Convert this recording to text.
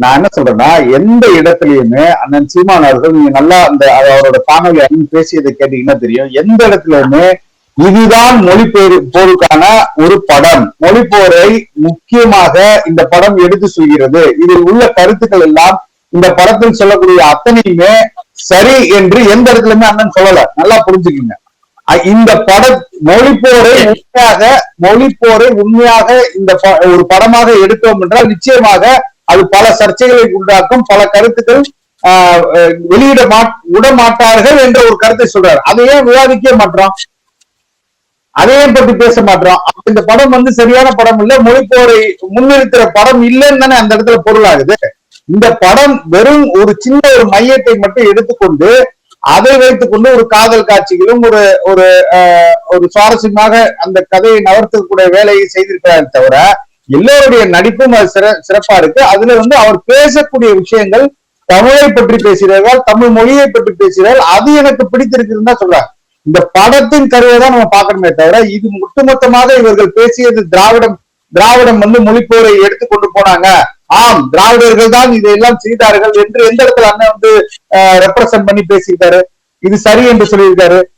நான் என்ன சொல்றேன்னா, எந்த இடத்துலயுமே அண்ணன் சீமான் அவர்கள், நீங்க நல்லா அந்த அவரோட காணொலி அண்ணன் பேசியதை கேட்டீங்கன்னா தெரியும், எந்த இடத்துலயுமே இதுதான் போருக்கான ஒரு படம், மொழிப்போரை முக்கியமாக இந்த படம் எடுத்து சொல்கிறது, இதில் உள்ள கருத்துக்கள் எல்லாம் இந்த படத்தில் சொல்லக்கூடிய அத்தனையுமே சரி என்று எந்த இடத்துலயுமே அண்ணன் சொல்லல. நல்லா புரிஞ்சுக்குங்க. இந்த பட மொழிப்போரை உண்மையாக இந்த ஒரு படமாக எடுத்தோம் என்றால் நிச்சயமாக அது பல சர்ச்சைகளை உண்டாக்கும், பல கருத்துக்கள் வெளியிட விட மாட்டார்கள் என்ற ஒரு கருத்தை சொல்றாரு. அதையே விவாதிக்க மாட்டோம், அதையும் பற்றி பேச மாட்டோம். இந்த படம் சரியான படம் இல்ல, மொழிப்போரை முன்னிறுத்துற படம் இல்லைன்னு தானே அந்த இடத்துல பொருளாகுது. இந்த படம் வெறும் ஒரு சின்ன ஒரு மையத்தை மட்டும் எடுத்துக்கொண்டு அதை வைத்துக் கொண்டு ஒரு காதல் காட்சிகளும் ஒரு ஒரு ஒரு சுவாரஸ்யமாக அந்த கதையை நகர்த்தக்கூடிய வேலையை செய்திருக்கிறார் தவிர, எல்லோருடைய நடிப்பும் அது சிறப்பா இருக்கு. அதுல அவர் பேசக்கூடிய விஷயங்கள் தமிழை பற்றி பேசுகிறார்கள், தமிழ் மொழியை பற்றி பேசுகிறார்கள், அது எனக்கு பிடித்திருக்குன்னு தான் சொல்றாங்க. இந்த படத்தின் கருவை தான் நம்ம பார்க்கணுமே தவிர, இது ஒட்டுமொத்தமாக இவர்கள் பேசியது திராவிடம் மொழிப்போரை எடுத்துக்கொண்டு போனாங்க, ஆம் திராவிடர்கள் தான் இதையெல்லாம் செய்தார்கள் என்று எந்த இடத்துல அண்ணன் ரெப்ரசன்ட் பண்ணி பேசியிருக்காரு? இது சரி என்று சொல்லியிருக்காரு?